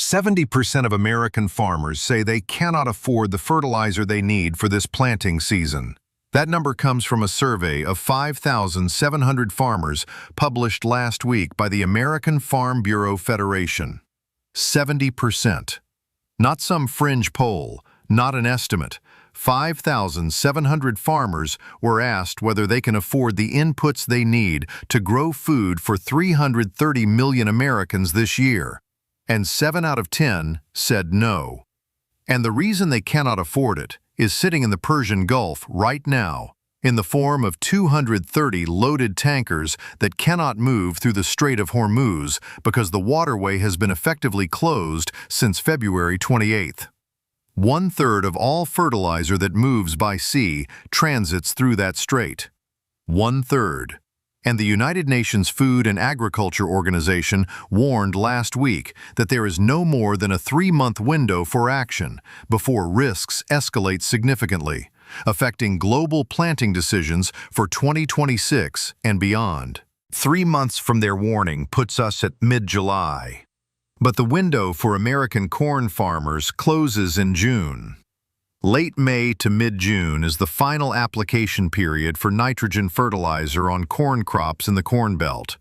70% of American farmers say they cannot afford the fertilizer they need for this planting season. That number comes from a survey of 5,700 farmers published last week by the American Farm Bureau Federation. 70%. Not some fringe poll, not an estimate. 5,700 farmers were asked whether they can afford the inputs they need to grow food for 330 million Americans this year. And 7 out of 10 said no. And the reason they cannot afford it is sitting in the Persian Gulf right now, in the form of 230 loaded tankers that cannot move through the Strait of Hormuz because the waterway has been effectively closed since February 28th. 1/3 of all fertilizer that moves by sea transits through that strait. 1/3. And the United Nations Food and Agriculture Organization warned last week that there is no more than a 3-month window for action before risks escalate significantly, affecting global planting decisions for 2026 and beyond. 3 months from their warning puts us at mid-July. But the window for American corn farmers closes in June. Late May to mid-June is the final application period for nitrogen fertilizer on corn crops in the Corn Belt.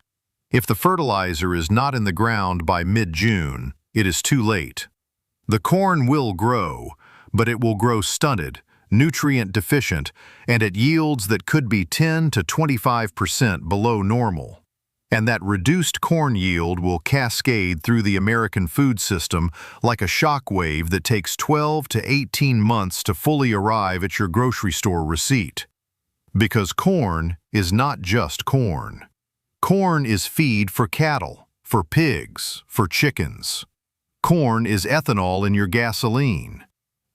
If the fertilizer is not in the ground by mid-June, it is too late. The corn will grow, but it will grow stunted, nutrient deficient, and at yields that could be 10 to 25% below normal. And that reduced corn yield will cascade through the American food system like a shock wave that takes 12 to 18 months to fully arrive at your grocery store receipt. Because corn is not just corn. Corn is feed for cattle, for pigs, for chickens. Corn is ethanol in your gasoline.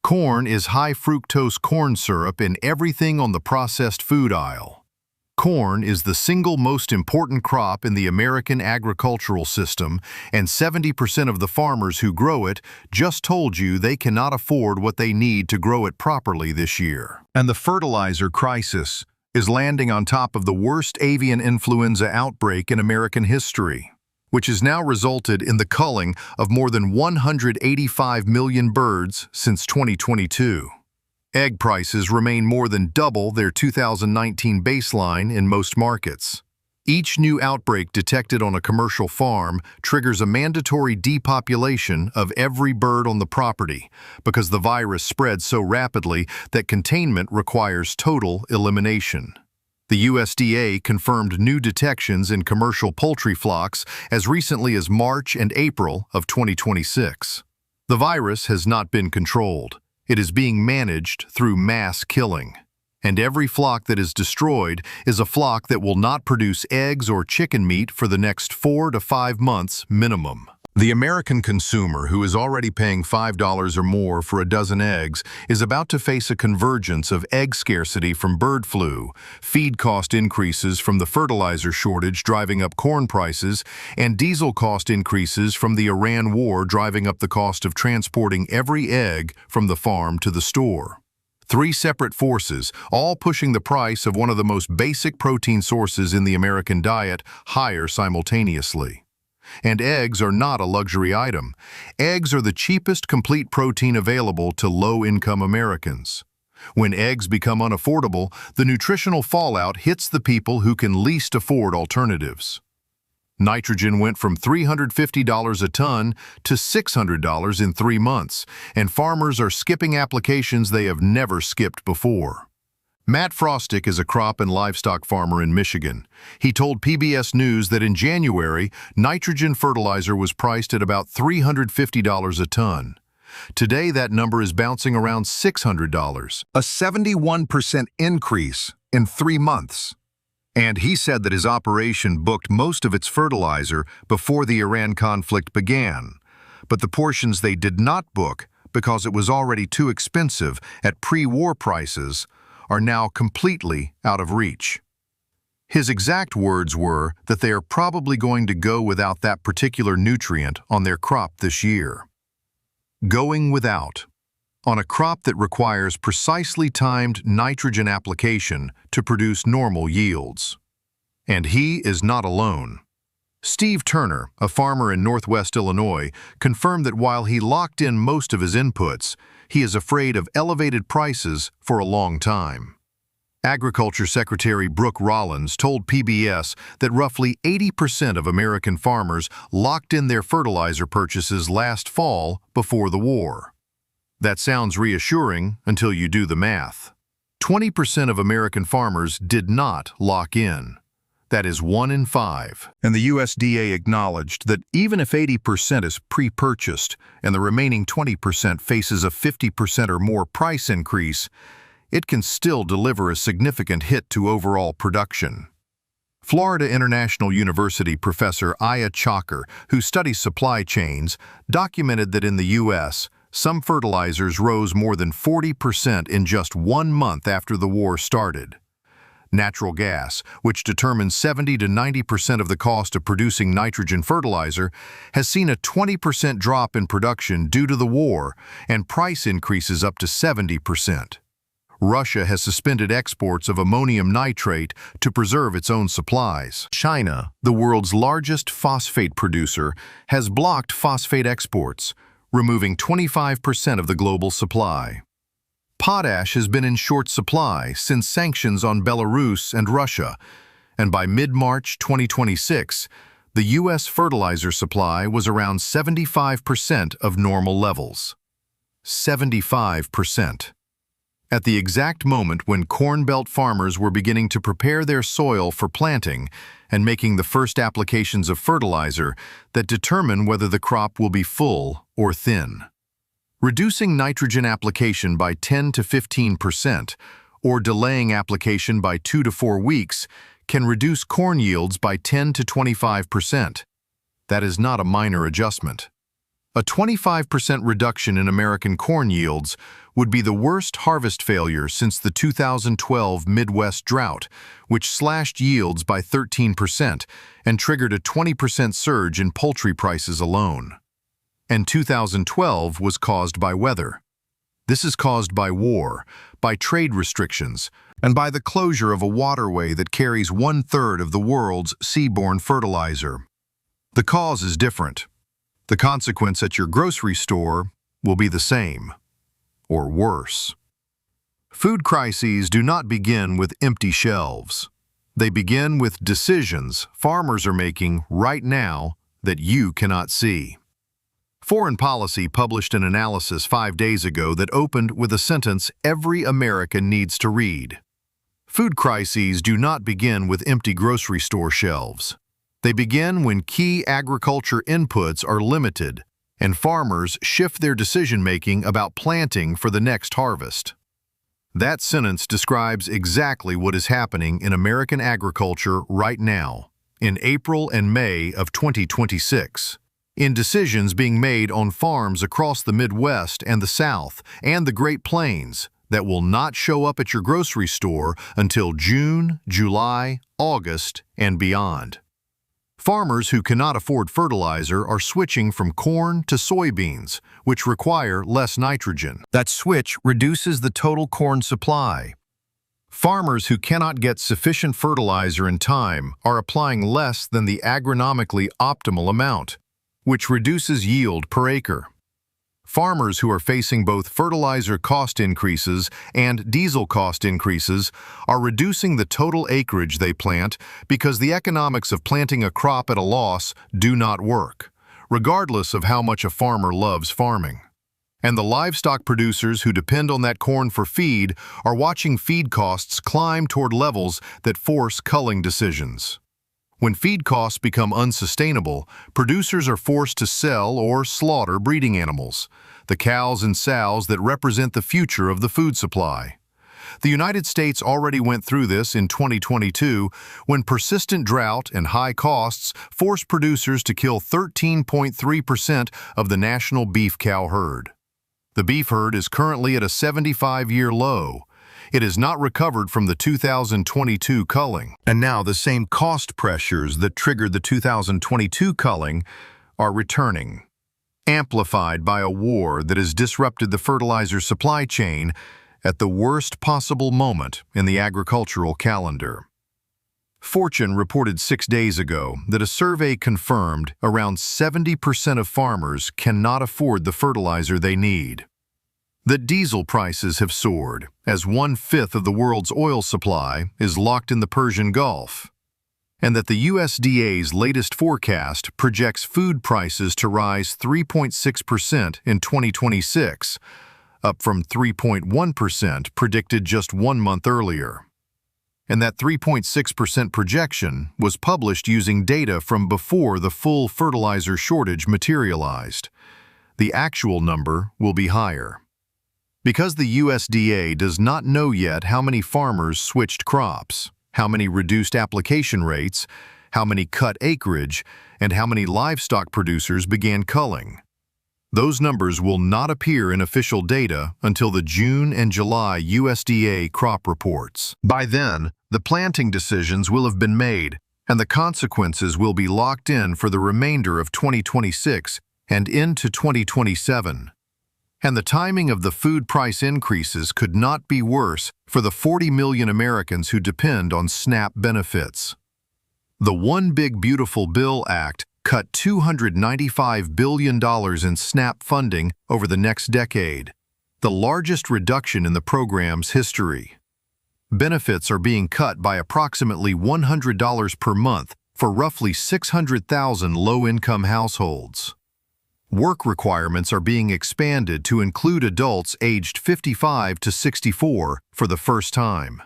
Corn is high fructose corn syrup in everything on the processed food aisle. Corn is the single most important crop in the American agricultural system, and 70% of the farmers who grow it just told you they cannot afford what they need to grow it properly this year. And the fertilizer crisis is landing on top of the worst avian influenza outbreak in American history, which has now resulted in the culling of more than 185 million birds since 2022. Egg prices remain more than double their 2019 baseline in most markets. Each new outbreak detected on a commercial farm triggers a mandatory depopulation of every bird on the property because the virus spreads so rapidly that containment requires total elimination. The USDA confirmed new detections in commercial poultry flocks as recently as March and April of 2026. The virus has not been controlled. It is being managed through mass killing. And every flock that is destroyed is a flock that will not produce eggs or chicken meat for the next 4 to 5 months minimum. The American consumer, who is already paying $5 or more for a dozen eggs, is about to face a convergence of egg scarcity from bird flu, feed cost increases from the fertilizer shortage driving up corn prices, and diesel cost increases from the Iran war driving up the cost of transporting every egg from the farm to the store. 3 separate forces, all pushing the price of one of the most basic protein sources in the American diet higher simultaneously. And eggs are not a luxury item. Eggs are the cheapest complete protein available to low-income Americans. When eggs become unaffordable, the nutritional fallout hits the people who can least afford alternatives. Nitrogen went from $350 a ton to $600 in 3 months, and farmers are skipping applications they have never skipped before. Matt Frostick is a crop and livestock farmer in Michigan. He told PBS News that in January, nitrogen fertilizer was priced at about $350 a ton. Today, that number is bouncing around $600, a 71% increase in 3 months. And he said that his operation booked most of its fertilizer before the Iran conflict began. But the portions they did not book, because it was already too expensive at pre-war prices, are now completely out of reach. His exact words were that they are probably going to go without that particular nutrient on their crop this year. Going without, on a crop that requires precisely timed nitrogen application to produce normal yields. And he is not alone. Steve Turner, a farmer in Northwest Illinois, confirmed that while he locked in most of his inputs, he is afraid of elevated prices for a long time. Agriculture Secretary Brooke Rollins told PBS that roughly 80% of American farmers locked in their fertilizer purchases last fall before the war. That sounds reassuring until you do the math. 20% of American farmers did not lock in. That is 1 in 5. And the USDA acknowledged that even if 80% is pre-purchased and the remaining 20% faces a 50% or more price increase, it can still deliver a significant hit to overall production. Florida International University professor Aya Chalker, who studies supply chains, documented that in the U.S., some fertilizers rose more than 40% in just 1 month after the war started. Natural gas, which determines 70 to 90% of the cost of producing nitrogen fertilizer, has seen a 20% drop in production due to the war and price increases up to 70%. Russia has suspended exports of ammonium nitrate to preserve its own supplies. China, the world's largest phosphate producer, has blocked phosphate exports, removing 25% of the global supply. Potash has been in short supply since sanctions on Belarus and Russia, and by mid-March 2026, the U.S. fertilizer supply was around 75% of normal levels. 75%. At the exact moment when Corn Belt farmers were beginning to prepare their soil for planting and making the first applications of fertilizer that determine whether the crop will be full or thin. Reducing nitrogen application by 10 to 15% or delaying application by 2 to 4 weeks can reduce corn yields by 10 to 25%. That is not a minor adjustment. A 25% reduction in American corn yields would be the worst harvest failure since the 2012 Midwest drought, which slashed yields by 13% and triggered a 20% surge in poultry prices alone. And 2012 was caused by weather. This is caused by war, by trade restrictions, and by the closure of a waterway that carries 1/3 of the world's seaborne fertilizer. The cause is different. The consequence at your grocery store will be the same, or worse. Food crises do not begin with empty shelves. They begin with decisions farmers are making right now that you cannot see. Foreign Policy published an analysis 5 days ago that opened with a sentence every American needs to read. Food crises do not begin with empty grocery store shelves. They begin when key agriculture inputs are limited and farmers shift their decision-making about planting for the next harvest. That sentence describes exactly what is happening in American agriculture right now, in April and May of 2026. In decisions being made on farms across the Midwest and the South and the Great Plains that will not show up at your grocery store until June, July, August, and beyond. Farmers who cannot afford fertilizer are switching from corn to soybeans, which require less nitrogen. That switch reduces the total corn supply. Farmers who cannot get sufficient fertilizer in time are applying less than the agronomically optimal amount, which reduces yield per acre. Farmers who are facing both fertilizer cost increases and diesel cost increases are reducing the total acreage they plant because the economics of planting a crop at a loss do not work, regardless of how much a farmer loves farming. And the livestock producers who depend on that corn for feed are watching feed costs climb toward levels that force culling decisions. When feed costs become unsustainable, producers are forced to sell or slaughter breeding animals, the cows and sows that represent the future of the food supply. The United States already went through this in 2022 when persistent drought and high costs forced producers to kill 13.3% of the national beef cow herd. The beef herd is currently at a 75-year low. It has not recovered from the 2022 culling. And now the same cost pressures that triggered the 2022 culling are returning, amplified by a war that has disrupted the fertilizer supply chain at the worst possible moment in the agricultural calendar. Fortune reported 6 days ago that a survey confirmed around 70% of farmers cannot afford the fertilizer they need. That diesel prices have soared, as 1/5 of the world's oil supply is locked in the Persian Gulf, and that the USDA's latest forecast projects food prices to rise 3.6% in 2026, up from 3.1% predicted just 1 month earlier. And that 3.6% projection was published using data from before the full fertilizer shortage materialized. The actual number will be higher. Because the USDA does not know yet how many farmers switched crops, how many reduced application rates, how many cut acreage, and how many livestock producers began culling. Those numbers will not appear in official data until the June and July USDA crop reports. By then, the planting decisions will have been made, and the consequences will be locked in for the remainder of 2026 and into 2027. And the timing of the food price increases could not be worse for the 40 million Americans who depend on SNAP benefits. The One Big Beautiful Bill Act cut $295 billion in SNAP funding over the next decade, the largest reduction in the program's history. Benefits are being cut by approximately $100 per month for roughly 600,000 low-income households. Work requirements are being expanded to include adults aged 55 to 64 for the first time.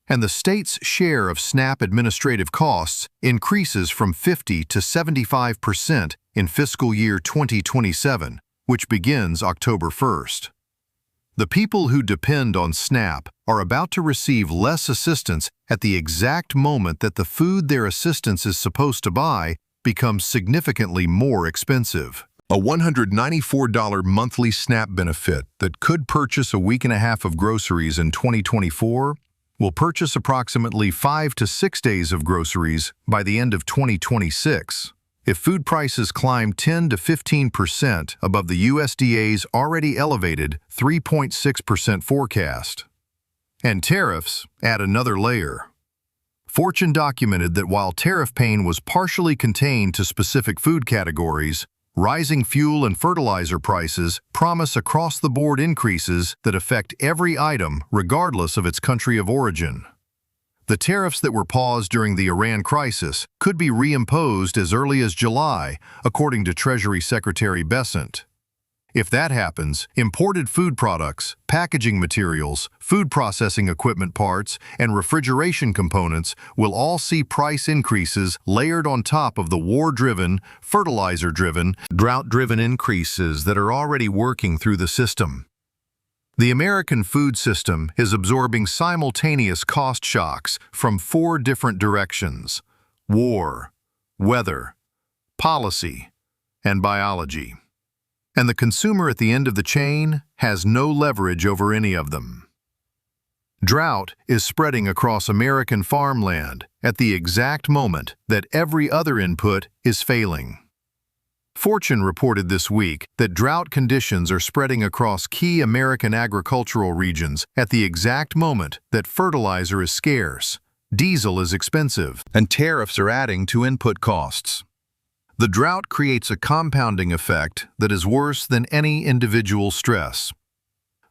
And the state's share of SNAP administrative costs increases from 50 to 75% in fiscal year 2027, which begins October 1st. The people who depend on SNAP are about to receive less assistance at the exact moment that the food their assistance is supposed to buy becomes significantly more expensive. A $194 monthly SNAP benefit that could purchase a week and a half of groceries in 2024 will purchase approximately 5 to 6 days of groceries by the end of 2026. If food prices climb 10 to 15% above the USDA's already elevated 3.6% forecast. And tariffs add another layer. Fortune documented that while tariff pain was partially contained to specific food categories, rising fuel and fertilizer prices promise across-the-board increases that affect every item regardless of its country of origin. The tariffs that were paused during the Iran crisis could be reimposed as early as July, according to Treasury Secretary Bessent. If that happens, imported food products, packaging materials, food processing equipment parts, and refrigeration components will all see price increases layered on top of the war-driven, fertilizer-driven, drought-driven increases that are already working through the system. The American food system is absorbing simultaneous cost shocks from 4 different directions: war, weather, policy, and biology. And the consumer at the end of the chain has no leverage over any of them. Drought is spreading across American farmland at the exact moment that every other input is failing. Fortune reported this week that drought conditions are spreading across key American agricultural regions at the exact moment that fertilizer is scarce, diesel is expensive, and tariffs are adding to input costs. The drought creates a compounding effect that is worse than any individual stress.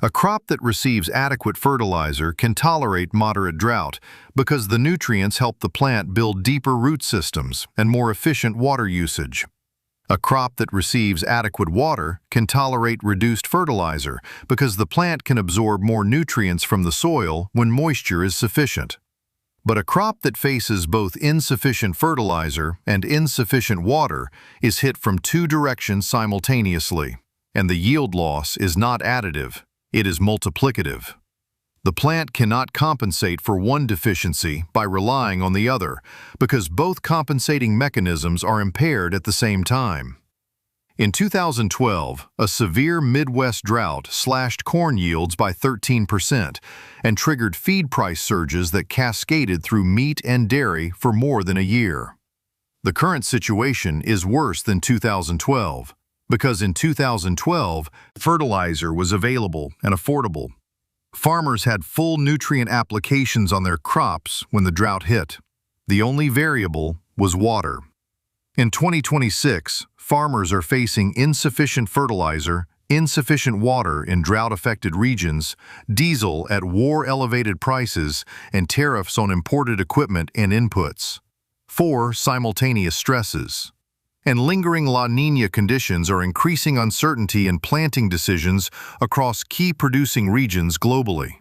A crop that receives adequate fertilizer can tolerate moderate drought because the nutrients help the plant build deeper root systems and more efficient water usage. A crop that receives adequate water can tolerate reduced fertilizer because the plant can absorb more nutrients from the soil when moisture is sufficient. But a crop that faces both insufficient fertilizer and insufficient water is hit from 2 directions simultaneously, and the yield loss is not additive, it is multiplicative. The plant cannot compensate for one deficiency by relying on the other, because both compensating mechanisms are impaired at the same time. In 2012, a severe Midwest drought slashed corn yields by 13% and triggered feed price surges that cascaded through meat and dairy for more than a year. The current situation is worse than 2012, because in 2012, fertilizer was available and affordable. Farmers had full nutrient applications on their crops when the drought hit. The only variable was water. In 2026, farmers are facing insufficient fertilizer, insufficient water in drought-affected regions, diesel at war-elevated prices, and tariffs on imported equipment and inputs. 4 simultaneous stresses. And lingering La Niña conditions are increasing uncertainty in planting decisions across key producing regions globally.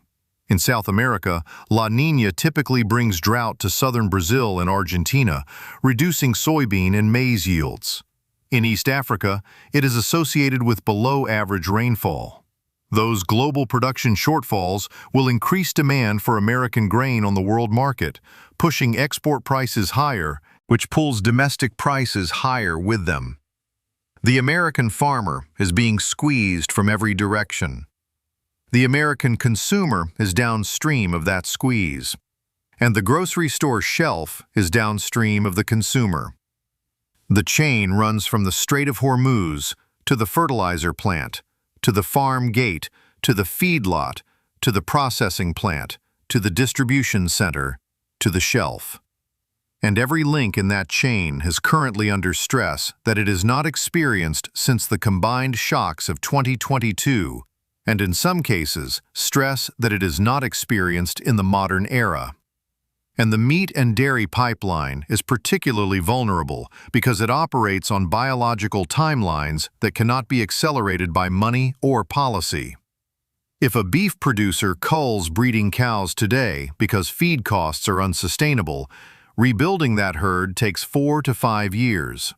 In South America, La Niña typically brings drought to southern Brazil and Argentina, reducing soybean and maize yields. In East Africa, it is associated with below-average rainfall. Those global production shortfalls will increase demand for American grain on the world market, pushing export prices higher, which pulls domestic prices higher with them. The American farmer is being squeezed from every direction. The American consumer is downstream of that squeeze, and the grocery store shelf is downstream of the consumer. The chain runs from the Strait of Hormuz to the fertilizer plant, to the farm gate, to the feedlot, to the processing plant, to the distribution center, to the shelf. And every link in that chain is currently under stress that it has not experienced since the combined shocks of 2022, and in some cases, stress that it has not experienced in the modern era. And the meat and dairy pipeline is particularly vulnerable because it operates on biological timelines that cannot be accelerated by money or policy. If a beef producer culls breeding cows today because feed costs are unsustainable, rebuilding that herd takes 4 to 5 years.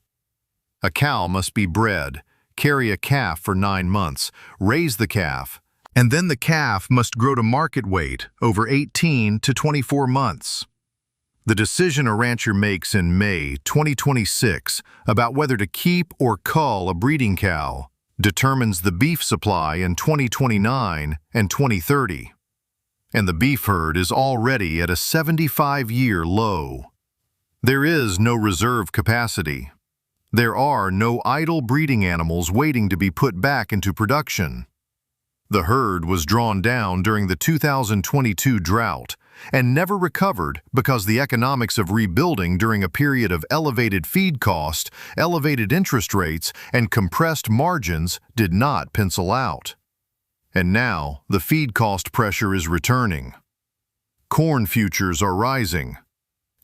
A cow must be bred, carry a calf for 9 months, raise the calf, and then the calf must grow to market weight over 18 to 24 months. The decision a rancher makes in May 2026 about whether to keep or cull a breeding cow determines the beef supply in 2029 and 2030. And the beef herd is already at a 75-year low. There is no reserve capacity. There are no idle breeding animals waiting to be put back into production. The herd was drawn down during the 2022 drought and never recovered because the economics of rebuilding during a period of elevated feed cost, elevated interest rates, and compressed margins did not pencil out. And now the feed cost pressure is returning. Corn futures are rising.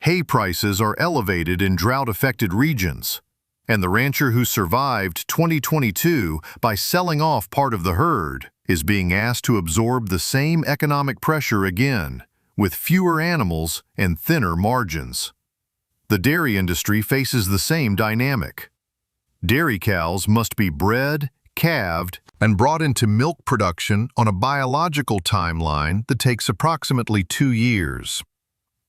Hay prices are elevated in drought-affected regions. And the rancher who survived 2022 by selling off part of the herd is being asked to absorb the same economic pressure again, with fewer animals and thinner margins. The dairy industry faces the same dynamic. Dairy cows must be bred, calved, and brought into milk production on a biological timeline that takes approximately 2 years.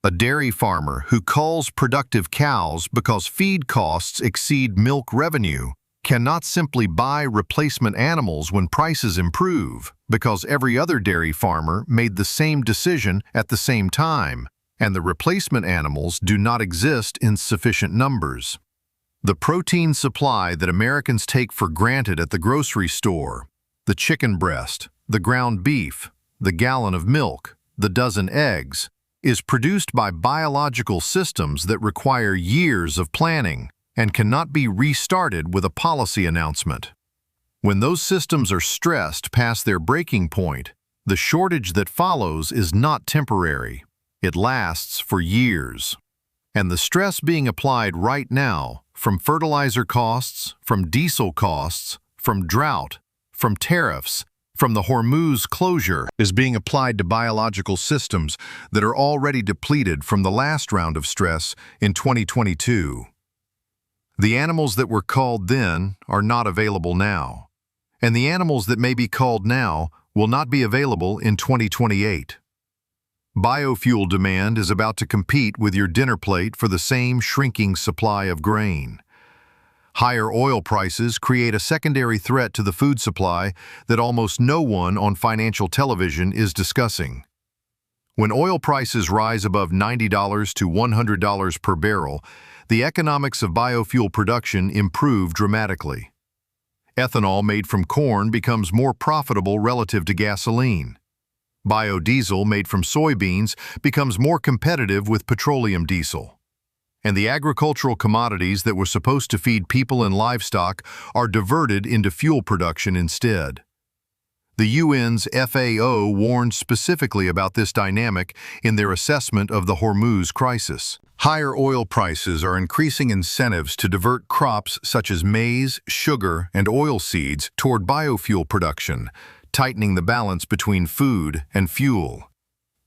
A dairy farmer who culls productive cows because feed costs exceed milk revenue cannot simply buy replacement animals when prices improve because every other dairy farmer made the same decision at the same time, and the replacement animals do not exist in sufficient numbers. The protein supply that Americans take for granted at the grocery store, the chicken breast, the ground beef, the gallon of milk, the dozen eggs, is produced by biological systems that require years of planning and cannot be restarted with a policy announcement. When those systems are stressed past their breaking point, the shortage that follows is not temporary. It lasts for years. And the stress being applied right now, from fertilizer costs, from diesel costs, from drought, from tariffs, from the Hormuz closure, is being applied to biological systems that are already depleted from the last round of stress in 2022. The animals that were culled then are not available now, and the animals that may be culled now will not be available in 2028. Biofuel demand is about to compete with your dinner plate for the same shrinking supply of grain. Higher oil prices create a secondary threat to the food supply that almost no one on financial television is discussing. When oil prices rise above $90 to $100 per barrel, the economics of biofuel production improve dramatically. Ethanol made from corn becomes more profitable relative to gasoline. Biodiesel made from soybeans becomes more competitive with petroleum diesel. and the agricultural commodities that were supposed to feed people and livestock are diverted into fuel production instead. The UN's FAO warned specifically about this dynamic in their assessment of the Hormuz crisis. Higher oil prices are increasing incentives to divert crops such as maize, sugar, and oilseeds toward biofuel production, tightening the balance between food and fuel.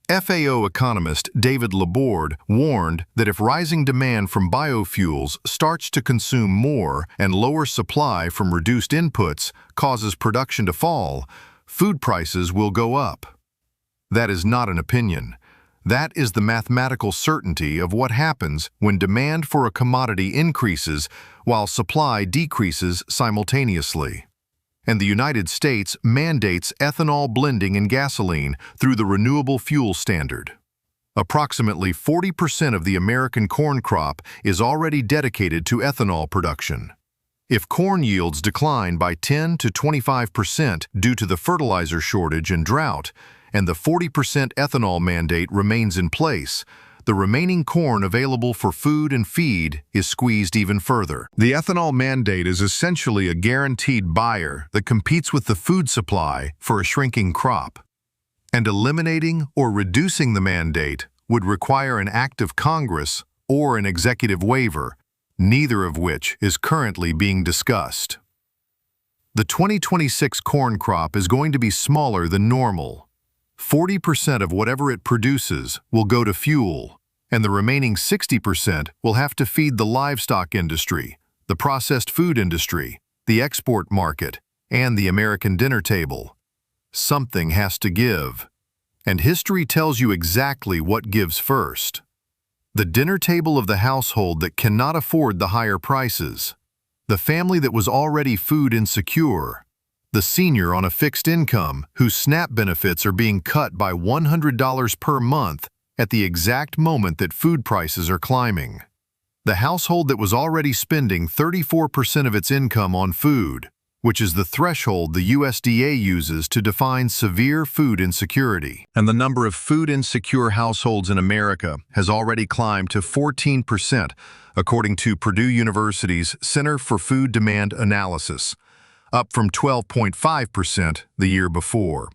FAO economist David Laborde warned that if rising demand from biofuels starts to consume more and lower supply from reduced inputs causes production to fall, food prices will go up. That is not an opinion. That is the mathematical certainty of what happens when demand for a commodity increases while supply decreases simultaneously. And the United States mandates ethanol blending in gasoline through the Renewable Fuel Standard. Approximately 40% of the American corn crop is already dedicated to ethanol production. If corn yields decline by 10 to 25% due to the fertilizer shortage and drought, and the 40% ethanol mandate remains in place, the remaining corn available for food and feed is squeezed even further. The ethanol mandate is essentially a guaranteed buyer that competes with the food supply for a shrinking crop. And eliminating or reducing the mandate would require an act of Congress or an executive waiver, neither of which is currently being discussed. The 2026 corn crop is going to be smaller than normal. 40% of whatever it produces will go to fuel, and the remaining 60% will have to feed the livestock industry, the processed food industry, the export market, and the American dinner table. Something has to give, and history tells you exactly what gives first. The dinner table of the household that cannot afford the higher prices, the family that was already food insecure, the senior on a fixed income whose SNAP benefits are being cut by $100 per month at the exact moment that food prices are climbing. The household that was already spending 34% of its income on food, which is the threshold the USDA uses to define severe food insecurity. And the number of food insecure households in America has already climbed to 14%, according to Purdue University's Center for Food Demand Analysis, up from 12.5% the year before.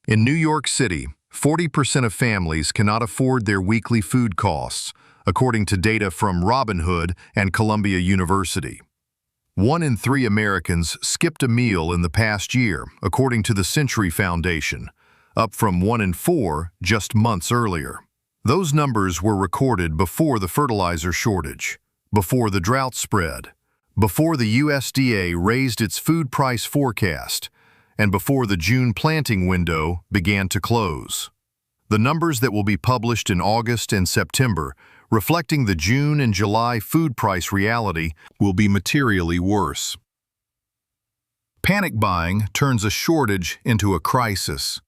In New York City, 40% of families cannot afford their weekly food costs, according to data from Robinhood and Columbia University. 1 in 3 Americans skipped a meal in the past year, according to the Century Foundation, up from 1 in 4 just months earlier. Those numbers were recorded before the fertilizer shortage, before the drought spread, before the USDA raised its food price forecast, and before the June planting window began to close. The numbers that will be published in August and September, reflecting the June and July food price reality, will be materially worse. Panic buying turns a shortage into a crisis,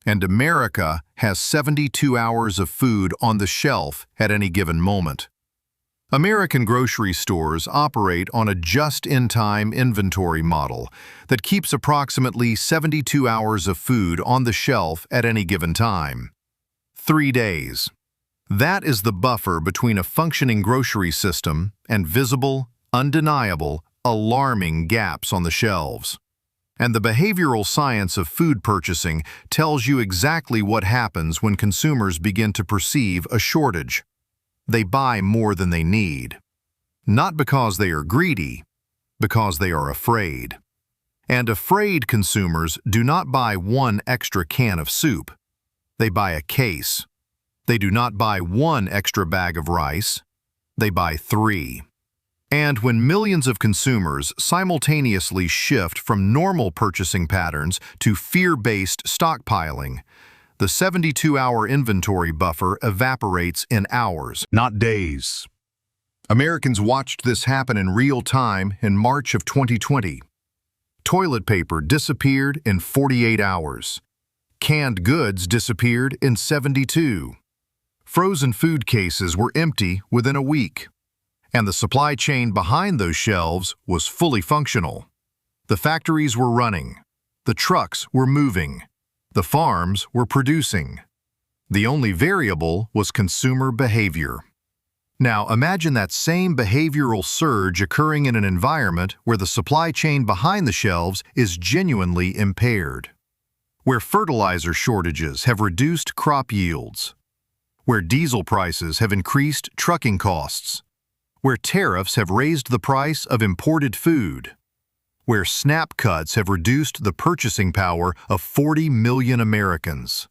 and America has 72 hours of food on the shelf at any given moment. American grocery stores operate on a just-in-time inventory model that keeps approximately 72 hours of food on the shelf at any given time. 3 days. That is the buffer between a functioning grocery system and visible, undeniable, alarming gaps on the shelves. And the behavioral science of food purchasing tells you exactly what happens when consumers begin to perceive a shortage. They buy more than they need. Not because they are greedy, because they are afraid. And afraid consumers do not buy 1 extra can of soup. They buy a case. They do not buy 1 extra bag of rice. They buy 3. And when millions of consumers simultaneously shift from normal purchasing patterns to fear-based stockpiling, the 72-hour inventory buffer evaporates in hours, not days. Americans watched this happen in real time in March of 2020. Toilet paper disappeared in 48 hours. Canned goods disappeared in 72. Frozen food cases were empty within a week. And the supply chain behind those shelves was fully functional. The factories were running. The trucks were moving. The farms were producing. The only variable was consumer behavior. Now, imagine that same behavioral surge occurring in an environment where the supply chain behind the shelves is genuinely impaired, where fertilizer shortages have reduced crop yields, where diesel prices have increased trucking costs, where tariffs have raised the price of imported food, where SNAP cuts have reduced the purchasing power of 40 million Americans,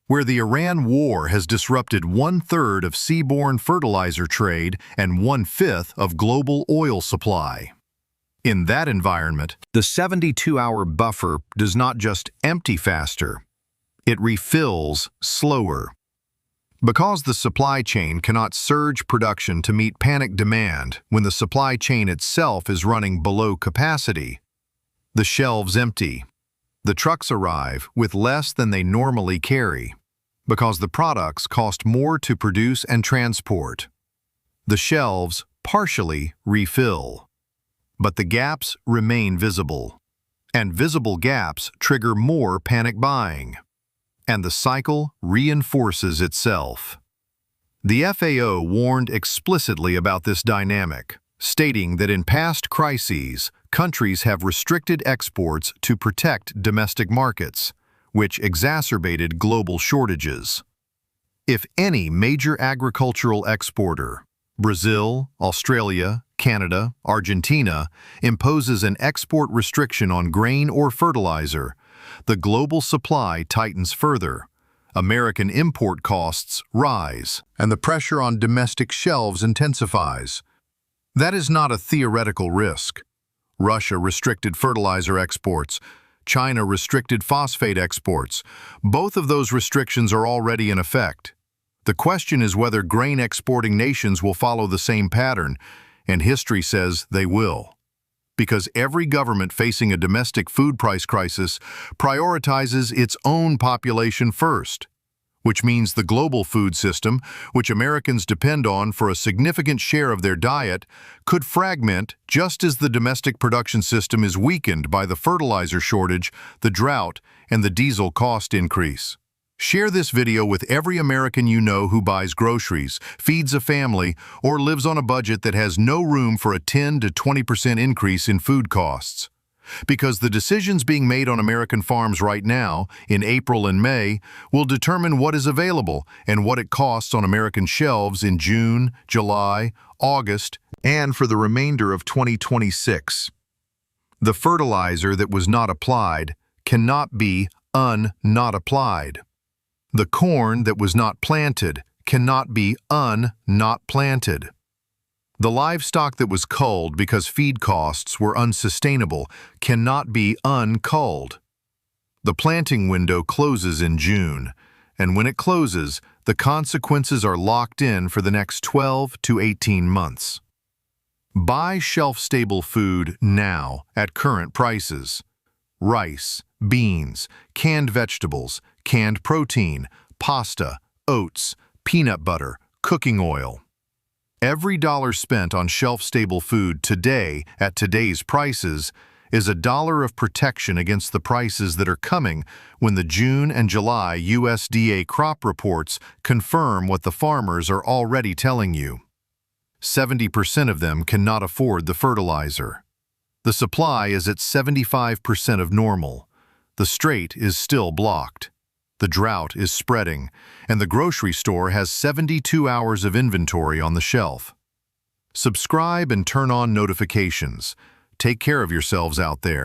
where the Iran war has disrupted 1/3 of seaborne fertilizer trade and 1/5 of global oil supply. In that environment, the 72-hour buffer does not just empty faster, it refills slower. Because the supply chain cannot surge production to meet panic demand when the supply chain itself is running below capacity, the shelves empty. The trucks arrive with less than they normally carry, because the products cost more to produce and transport. The shelves partially refill, but the gaps remain visible, and visible gaps trigger more panic buying, and the cycle reinforces itself. The FAO warned explicitly about this dynamic, stating that in past crises, countries have restricted exports to protect domestic markets, which exacerbated global shortages. If any major agricultural exporter, Brazil, Australia, Canada, Argentina, imposes an export restriction on grain or fertilizer, the global supply tightens further, American import costs rise, and the pressure on domestic shelves intensifies. That is not a theoretical risk. Russia restricted fertilizer exports. China restricted phosphate exports. Both of those restrictions are already in effect. The question is whether grain exporting nations will follow the same pattern, and history says they will. Because every government facing a domestic food price crisis prioritizes its own population first, which means the global food system, which Americans depend on for a significant share of their diet, could fragment just as the domestic production system is weakened by the fertilizer shortage, the drought, and the diesel cost increase. Share this video with every American you know who buys groceries, feeds a family, or lives on a budget that has no room for a 10 to 20% increase in food costs. Because the decisions being made on American farms right now, in April and May, will determine what is available and what it costs on American shelves in June, July, August, and for the remainder of 2026. The fertilizer that was not applied cannot be not applied. The corn that was not planted cannot be not planted. The livestock that was culled because feed costs were unsustainable cannot be unculled. The planting window closes in June, and when it closes, the consequences are locked in for the next 12 to 18 months. Buy shelf-stable food now at current prices. Rice, beans, canned vegetables, canned protein, pasta, oats, peanut butter, cooking oil. Every dollar spent on shelf-stable food today at today's prices is a dollar of protection against the prices that are coming when the June and July USDA crop reports confirm what the farmers are already telling you. 70% of them cannot afford the fertilizer. The supply is at 75% of normal. The strait is still blocked. The drought is spreading, and the grocery store has 72 hours of inventory on the shelf. Subscribe and turn on notifications. Take care of yourselves out there.